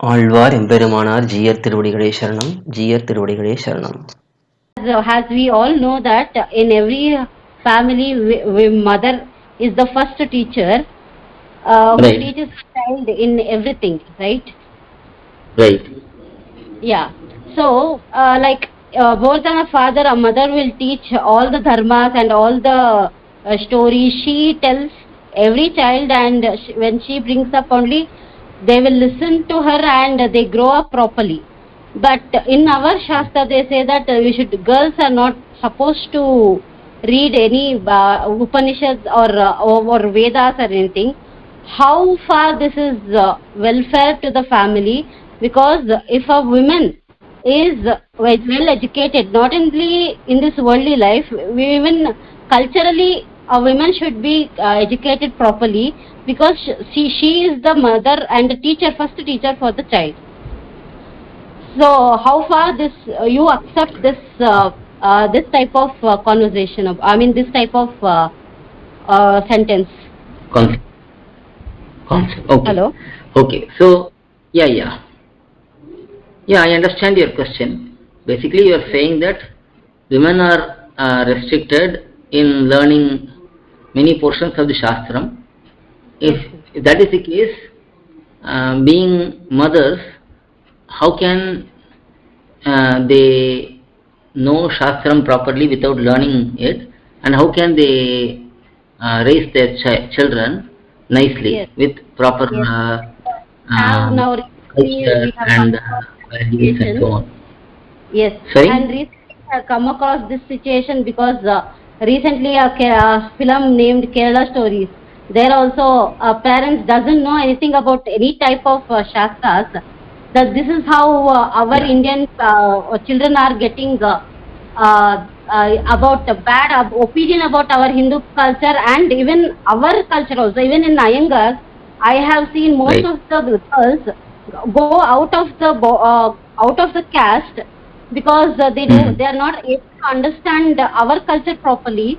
ஆழ்வார் எம்பெருமானார் ஜீயர் திருவடிகளே சரணம். ஜீயர் திருவடிகளே சரணம். As we all know that in every family, mother is the first teacher who Right. teaches the child in everything, right? Right. Yeah. So, more than a father, a mother will teach all the dharmas and all the stories. She tells every child, and when she brings up only, they will listen to her and they grow up properly. But in our Shastra, they say that girls are not supposed to read any Upanishads or Vedas or anything. How far this is welfare to the family? Because if a woman is well educated, not only in this worldly life, even culturally, a woman should be educated properly, because she is the mother and the teacher, first teacher for the child. So how far this you accept this this type of conversation of, I mean, this type of sentence? Concept. Okay. Hello. Okay. So yeah, I understand your question. Basically, you are saying that women are restricted in learning many portions of the Shastram. If that is the case, being mothers, how can they know Shastram properly without learning it, and how can they raise their children nicely? Yes. With proper Now culture and values and so on? Yes. Sorry? And recently I have come across this situation because recently a film named Kerala Stories, there also parents doesn't know anything about any type of Shastras, that this is how our Indian children are getting about bad opinion about our Hindu culture and even our culture also. Even in Iyengar, I have seen most of the girls go out of the caste because they are not able to understand our culture properly,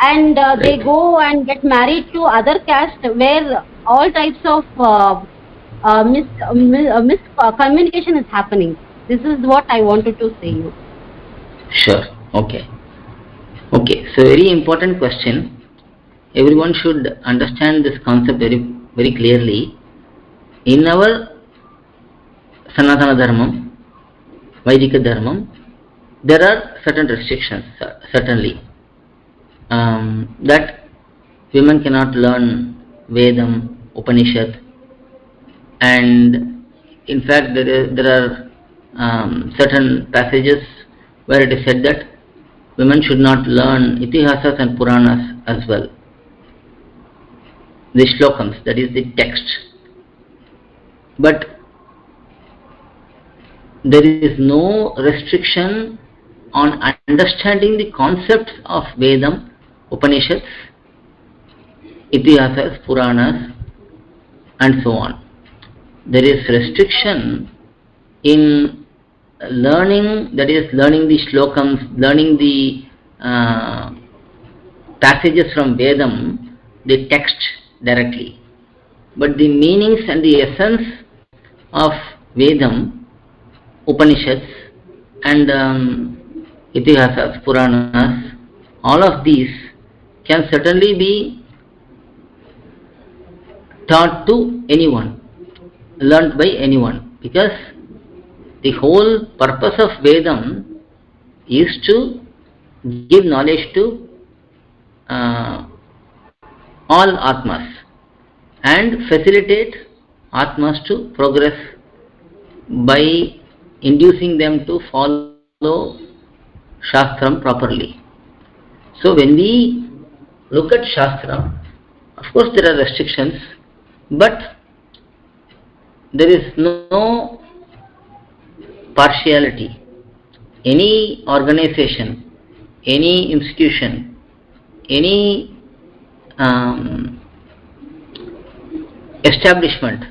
and they go and get married to other caste where all types of miscommunication is happening. This is what I wanted to say you. Sure. Okay. So very important question. Everyone should understand this concept very, very clearly. In our Sanatana Dharmam, Vaidika Dharmam, there are certain restrictions, certainly, that women cannot learn Vedam, Upanishad, and in fact there are certain passages where it is said that women should not learn Itihasas and Puranas as well. The shlokams, that is the text. But there is no restriction on understanding the concepts of Vedam, Upanishads, Itihasas, Puranas, and so on. There is restriction in learning, that is learning the shlokams, learning the passages from Vedam, the text directly. But the meanings and the essence of Vedam, Upanishads, and Itihasas, Puranas, all of these can certainly be taught to anyone, learned by anyone, because the whole purpose of Vedam is to give knowledge to all Atmas and facilitate Atmas to progress by inducing them to follow Shastram properly. So when we look at Shastram, of course there are restrictions, but there is no partiality. Any organization, any institution, any establishment,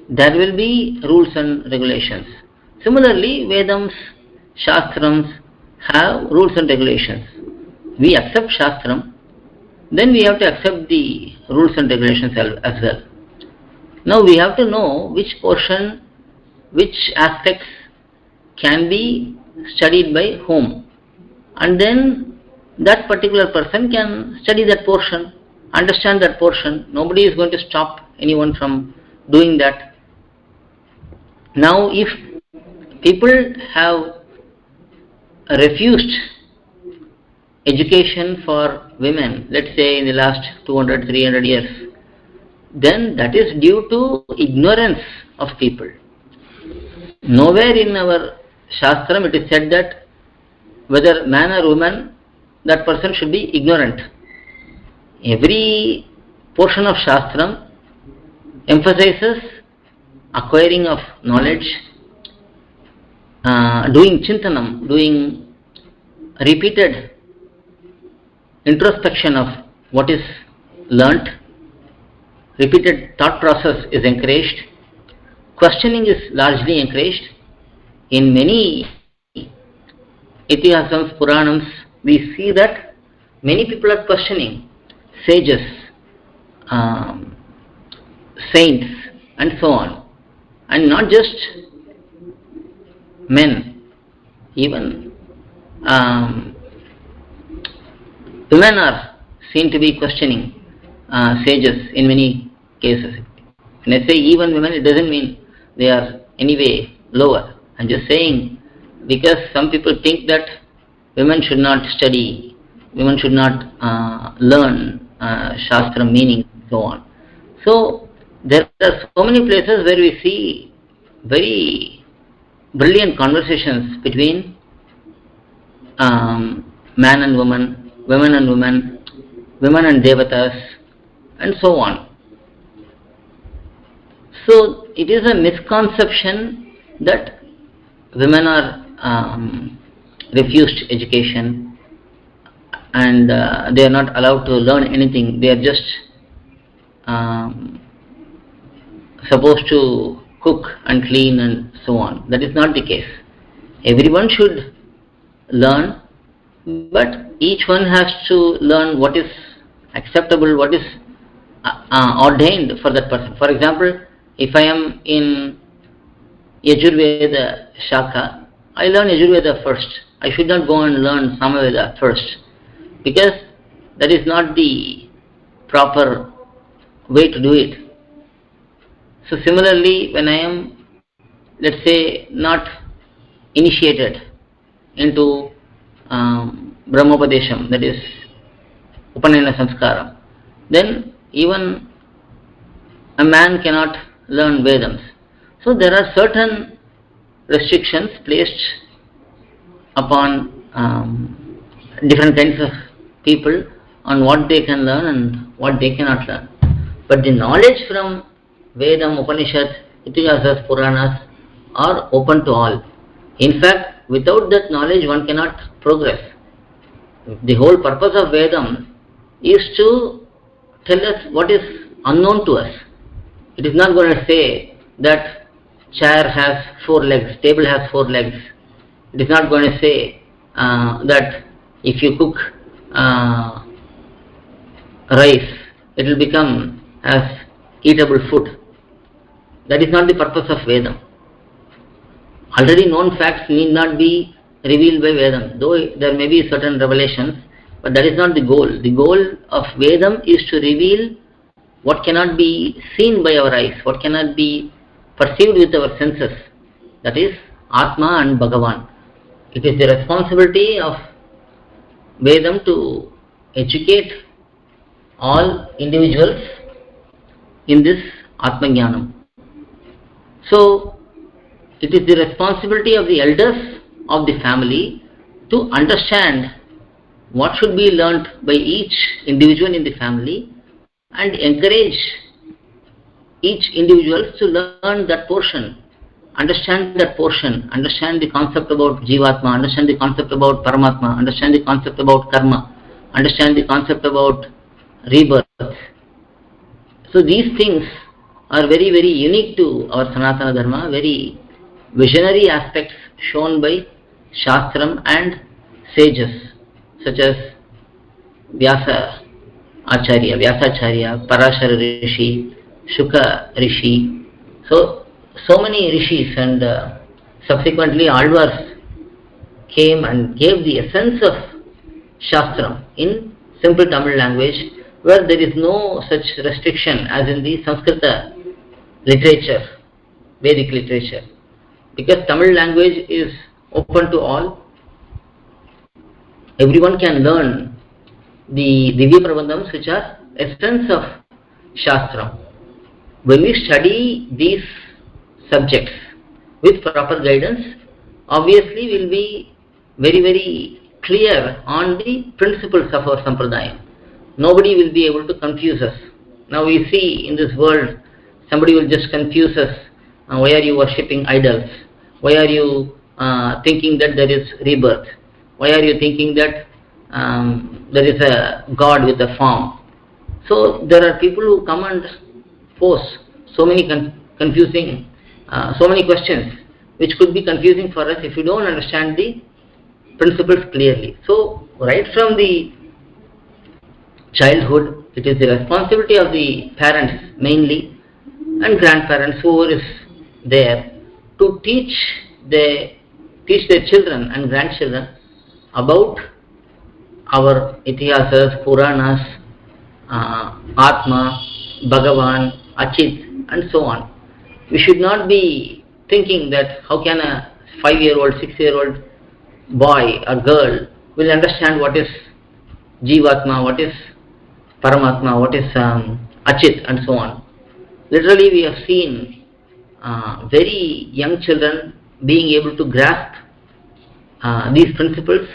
there will be rules and regulations. Similarly, Vedams, Shastrams have rules and regulations. We accept Shastram, then we have to accept the rules and regulations as well. Now we have to know which portion which aspects can be studied by whom, and then that particular person can study that portion, understand that portion. Nobody is going to stop anyone from doing that. Now, if people have refused education for women, let's say in the last 200, 300 years, then that is due to ignorance of people. Nowhere in our Shastram it is said that whether man or woman, that person should be ignorant. Every portion of Shastram emphasizes acquiring of knowledge, doing chintanam, doing repeated introspection of what is learnt. Repeated thought process is encouraged. Questioning is largely encouraged. In many Itihasams, Puranams, we see that many people are questioning sages, saints, and so on. And not just men, even women are seen to be questioning sages in many cases. When I say even women, it doesn't mean they are anyway lower. I'm just saying because some people think that women should not study, women should not learn Shastra meaning and so on. So there are so many places where we see very brilliant conversations between man and woman, women and women, women and devatas, and so on. So it is a misconception that women are refused education and they are not allowed to learn anything. They are just supposed to cook and clean and so on. That is not the case. Everyone should learn, but each one has to learn what is acceptable, what is ordained for that person. For example, if I am in Yajurveda Shakha, I learn Yajurveda first. I should not go and learn Samaveda first, because that is not the proper way to do it. So similarly, when I am, let's say, not initiated into Brahmopadesham, that is Upanayana Samskaram, then even a man cannot learn Vedams. So there are certain restrictions placed upon different kinds of people on what they can learn and what they cannot learn. But the knowledge from Vedam, Upanishad, Itihasas, Puranas are open to all. In fact, without that knowledge one cannot progress. The whole purpose of Vedam is to tell us what is unknown to us. It is not going to say that chair has 4 legs, table has 4 legs. It is not going to say that if you cook rice, it will become as eatable food. That is not the purpose of Vedam. Already known facts need not be revealed by Vedam, though there may be certain revelations, but that is not the goal. The goal of Vedam is to reveal what cannot be seen by our eyes, what cannot be perceived with our senses, that is Atma and Bhagavan. It is the responsibility of Vedam to educate all individuals in this Atma Jnanam. So it is the responsibility of the elders of the family to understand what should be learnt by each individual in the family and encourage each individual to learn that portion, understand that portion, understand the concept about Jivatma, understand the concept about Paramatma, understand the concept about Karma, understand the concept about rebirth. So these things are very, very unique to our Sanatana Dharma, very visionary aspects shown by Shastram and sages such as Vyasacharya, Parashara Rishi, Shuka Rishi. So so many rishis and subsequently Alvars came and gave the essence of Shastram in simple Tamil language, where there is no such restriction as in the Sanskrita literature, Vedic literature, because Tamil language is open to all. Everyone can learn the Divya Prabandhams, which are essence of Shastram. When we study these subjects with proper guidance, obviously we will be very, very clear on the principles of our Sampradaya. Nobody will be able to confuse us. Now we see in this world, somebody will just confuse us. Why are you worshipping idols? Why are you thinking that there is rebirth? Why are you thinking that there is a God with a form? So there are people who come and pose so many confusing, so many questions which could be confusing for us if we don't understand the principles clearly. So right from the childhood, it is the responsibility of the parents mainly and grandparents, whoever is there, to teach their children and grandchildren about our itihasas, Puranas, Atma, Bhagavan, Achit, and so on. We should not be thinking that how can a 5-year-old, 6-year-old boy or girl will understand what is Jivatma, what is Paramatma, what is Achit, and so on. Literally, we have seen very young children being able to grasp these principles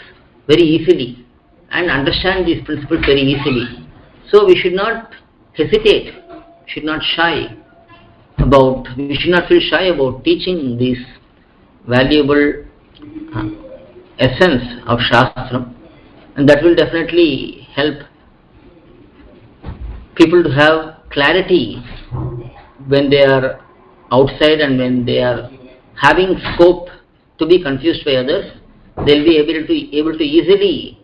very easily and understand these principles very easily. So we should not hesitate, we should not feel shy about teaching these valuable essence of Shastram, and that will definitely help people to have clarity when they are outside and when they are having scope to be confused by others. They will be able to easily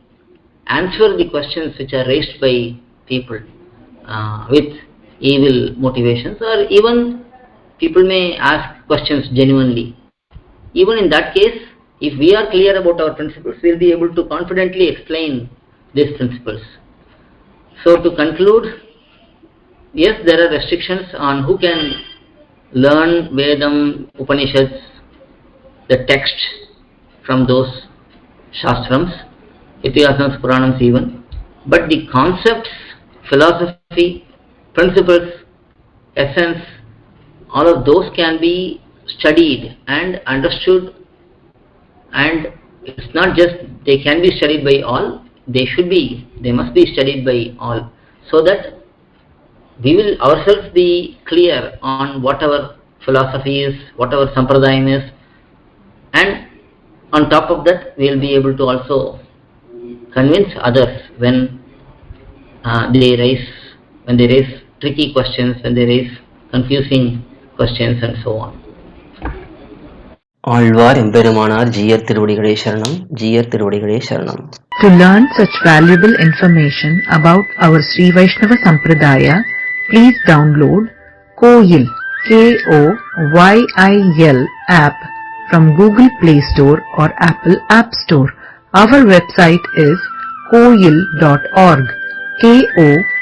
answer the questions which are raised by people with evil motivations, or even people may ask questions genuinely. Even in that case, if we are clear about our principles, we will be able to confidently explain these principles. So to conclude, yes, there are restrictions on who can learn Vedam, Upanishads, the text from those Shastrams, Itihasams, Puranams even, but the concepts, philosophy, principles, essence, all of those can be studied and understood, and it's not just they can be studied by all, they must be studied by all, so that we will ourselves be clear on what our philosophy is, what our sampradayam is, and on top of that we will be able to also convince others when they raise tricky questions, when they raise confusing questions, and so on. Alvar எம்பெருமானார் ஜீயர் திருவடிகளே சரணம், ஜீயர் திருவடிகளே சரணம். To learn such valuable information about our Sri Vaishnava Sampradaya, please download Koyil, K-O-Y-I-L app from Google Play Store or Apple App Store. Our website is koyil.org, Koyil.org.